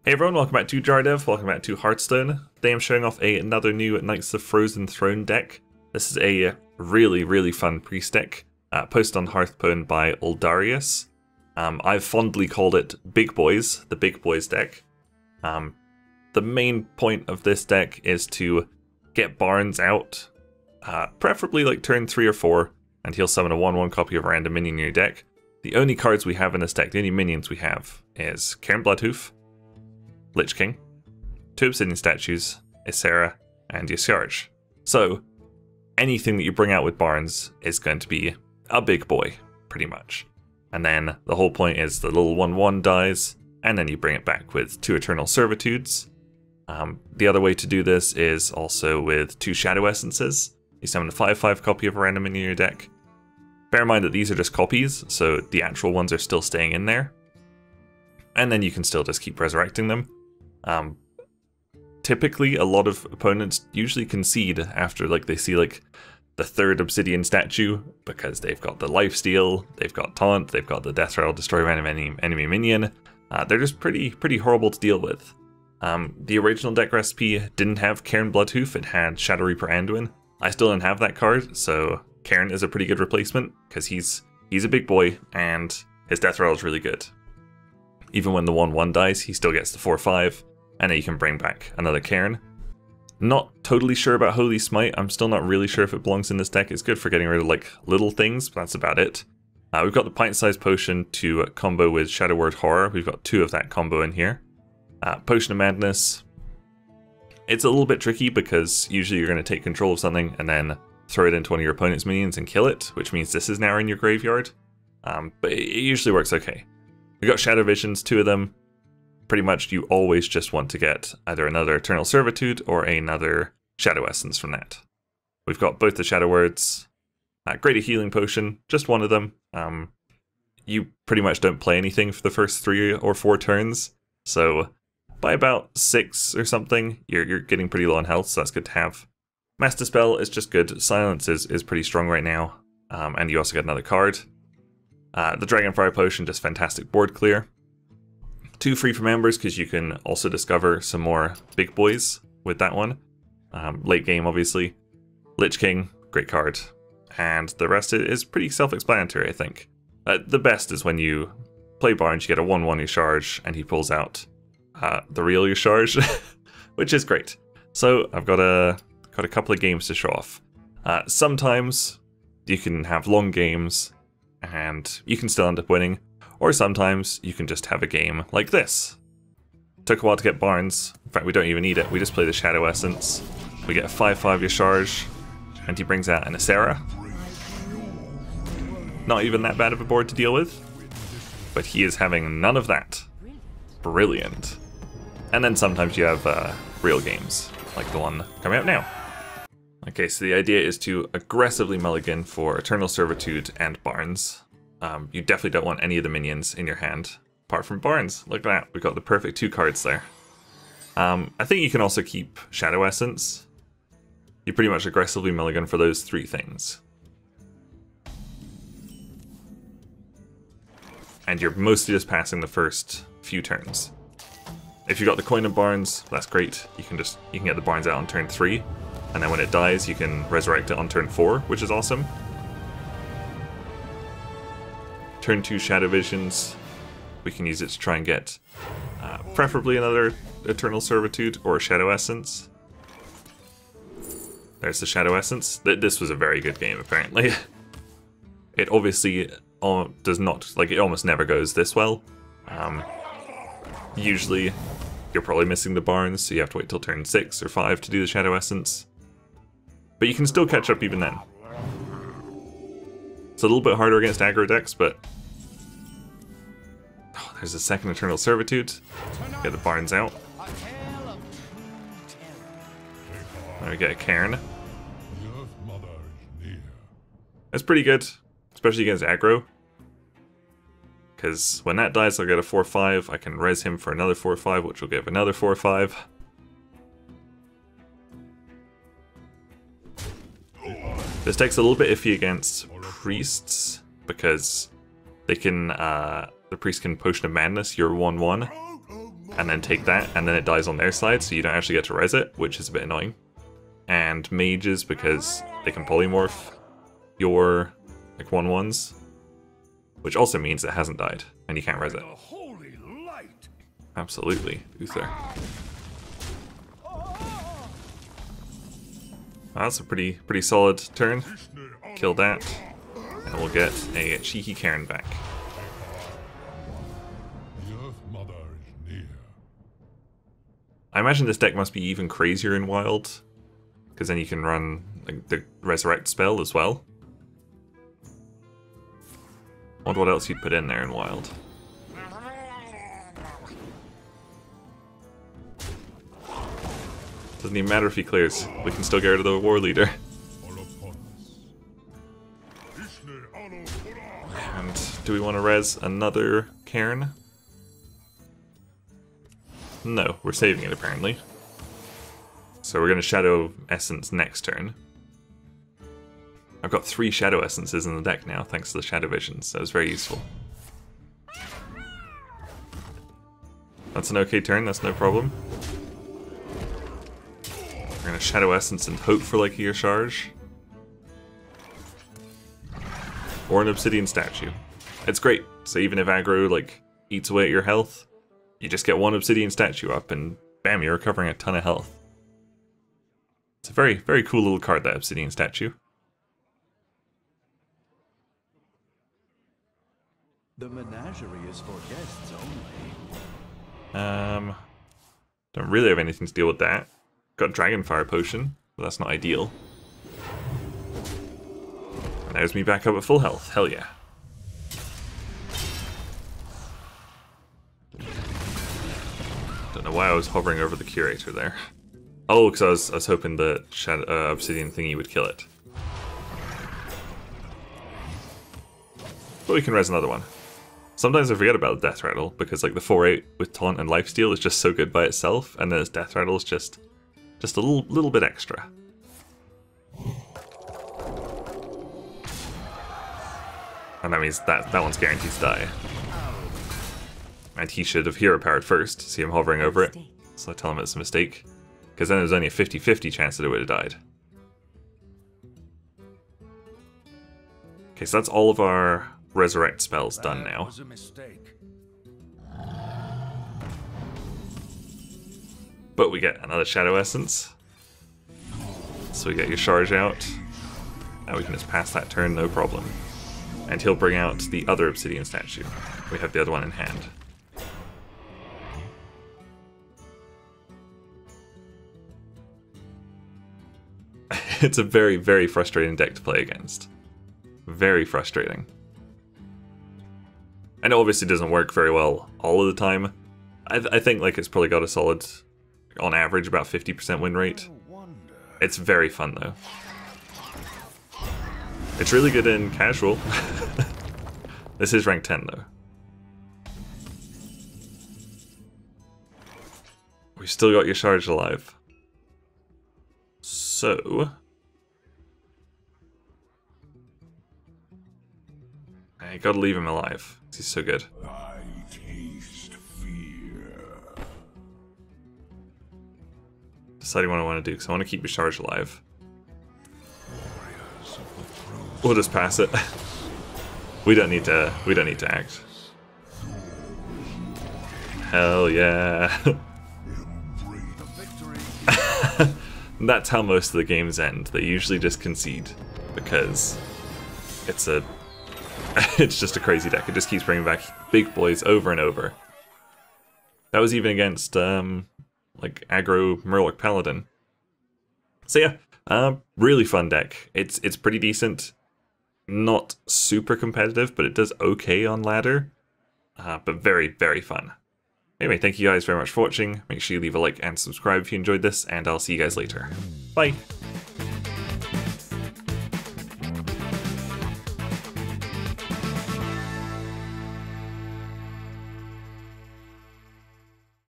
Hey everyone, welcome back to JaRDev, welcome back to Hearthstone. Today I'm showing off another new Knights of the Frozen Throne deck. This is a really fun priest deck, posted on Hearthstone by Uldarius. I've fondly called it Big Boys, the Big Boys deck. The main point of this deck is to get Barnes out, preferably like turn 3 or 4, and he'll summon a 1/1 copy of a random minion in your deck. The only cards we have in this deck, the only minions we have, is Cairn Bloodhoof, Lich King, 2 Obsidian Statues, Ysera, and JaRDev. So, anything that you bring out with Barnes is going to be a big boy, pretty much. And then the whole point is the little 1/1 dies, and then you bring it back with 2 Eternal Servitudes. The other way to do this is also with 2 Shadow Essences. You summon a 5/5 copy of a random minion in your deck. Bear in mind that these are just copies, so the actual ones are still staying in there. And then you can still just keep resurrecting them. Typically, a lot of opponents usually concede after they see the 3rd Obsidian Statue, because they've got the Lifesteal, they've got Taunt, they've got the Death Rattle, Destroy Random Enemy Minion. They're just pretty horrible to deal with. The original deck recipe didn't have Cairn Bloodhoof, it had Shadow Reaper Anduin. I still don't have that card, so Cairn is a pretty good replacement, because he's a big boy, and his Death Rattle is really good. Even when the 1/1 dies, he still gets the 4/5, and then you can bring back another Cairn. Not totally sure about Holy Smite, I'm still not really sure if it belongs in this deck. It's good for getting rid of little things, but that's about it. We've got the Pint-Sized Potion to combo with Shadow Word Horror. We've got 2 of that combo in here. Potion of Madness. It's a little bit tricky because usually you're going to take control of something and then throw it into one of your opponent's minions and kill it, which means this is now in your graveyard. But it usually works okay. We've got Shadow Visions, 2 of them. Pretty much you always just want to get either another Eternal Servitude or another Shadow Essence from that. We've got both the Shadow Words. Greater Healing Potion, just 1 of them. You pretty much don't play anything for the first 3 or 4 turns, so by about 6 or something, you're getting pretty low on health, so that's good to have. Master Spell is just good. Silence is pretty strong right now, and you also get another card. The Dragonfire Potion, just fantastic board clear. 2 Free from Embers, because you can also discover some more big boys with that one. Late game, obviously. Lich King, great card. And the rest is pretty self-explanatory, I think. The best is when you play Barnes, you get a 1/1 Yasharj, and he pulls out the real Yasharj, which is great. So I've got a couple of games to show off. Sometimes you can have long games, and you can still end up winning. Or sometimes you can just have a game like this. Took a while to get Barnes. In fact, we don't even need it. We just play the Shadow Essence. We get a 5/5 Yasharj, and he brings out an Ysera. Not even that bad of a board to deal with, but he is having none of that. Brilliant. And then sometimes you have real games, like the one coming up now. Okay, so the idea is to aggressively mulligan for Eternal Servitude and Barnes. You definitely don't want any of the minions in your hand, apart from Barnes. Look at that, we've got the perfect 2 cards there. I think you can also keep Shadow Essence. You pretty much aggressively mulligan for those 3 things. And you're mostly just passing the first few turns. If you got the Coin of Barnes, that's great. You can get the Barnes out on turn 3, and then when it dies, you can resurrect it on turn 4, which is awesome. Turn 2 Shadow Visions, we can use it to try and get preferably another Eternal Servitude or Shadow Essence. There's the Shadow Essence. This was a very good game, apparently. It obviously does not, it almost never goes this well. Usually you're probably missing the Barnes, so you have to wait till turn 6 or 5 to do the Shadow Essence. But you can still catch up even then. It's a little bit harder against aggro decks, but there's a second Eternal Servitude. Get the Barnes out. There we get a Cairn. That's pretty good, especially against aggro. Because when that dies, I'll get a 4/5. I can res him for another 4/5, which will give another 4/5. This deck's a little bit iffy against priests, because they can, the priest can Potion of Madness your 1/1, and then take that, and then it dies on their side, so you don't actually get to res it, which is a bit annoying. And mages, because they can polymorph your like 1/1s, which also means it hasn't died, and you can't res it. Absolutely, Uther. That's a pretty solid turn. Kill that, and we'll get a cheeky Cairn back. I imagine this deck must be even crazier in Wild, because then you can run like, the Resurrect spell as well. Wonder what else you'd put in there in Wild. Doesn't even matter if he clears, we can still get rid of the War Leader. And do we want to res another Cairn? No, we're saving it apparently. So we're going to Shadow Essence next turn. I've got 3 Shadow Essences in the deck now, thanks to the Shadow Visions. That was very useful. That's an okay turn, that's no problem. We're going to Shadow Essence and hope for like a charge. Or an Obsidian Statue. It's great, so even if aggro like eats away at your health, you just get 1 Obsidian Statue up and bam, you're recovering a ton of health. It's a very cool little card, that Obsidian Statue. The menagerie is for guests only. Don't really have anything to deal with that. Got Dragonfire Potion, but that's not ideal. And there's me back up at full health, hell yeah. Don't know why I was hovering over the Curator there. Oh, because I was hoping the Obsidian thingy would kill it. But we can res another one. Sometimes I forget about the Death Rattle, because like the 4/8 with Taunt and Lifesteal is just so good by itself, and then its Death Rattle is just a little bit extra. And that means that one's guaranteed to die. And he should have hero powered first. See him hovering over it. So I tell him it's a mistake. Because then there's only a 50-50 chance that it would have died. Okay, so that's all of our Resurrect spells done now. But we get another Shadow Essence. So we get your charge out. Now we can just pass that turn, no problem. And he'll bring out the other Obsidian Statue. We have the other one in hand. It's a very frustrating deck to play against. Very frustrating. I know obviously it doesn't work very well all of the time. I think like it's probably got a solid, on average, about 50% win rate. It's very fun though. It's really good in casual. This is rank 10 though. We've still got your charge alive. So... I gotta leave him alive. He's so good. I taste fear. Deciding what I want to do, because I want to keep your charge alive. We'll just pass it. We don't need to act. Hell yeah. That's how most of the games end. They usually just concede because it's just a crazy deck. It just keeps bringing back big boys over and over. That was even against like aggro Murloc Paladin. So yeah, really fun deck. It's pretty decent. Not super competitive, but it does okay on ladder. But very fun. Anyway, thank you guys very much for watching. Make sure you leave a like and subscribe if you enjoyed this, and I'll see you guys later. Bye!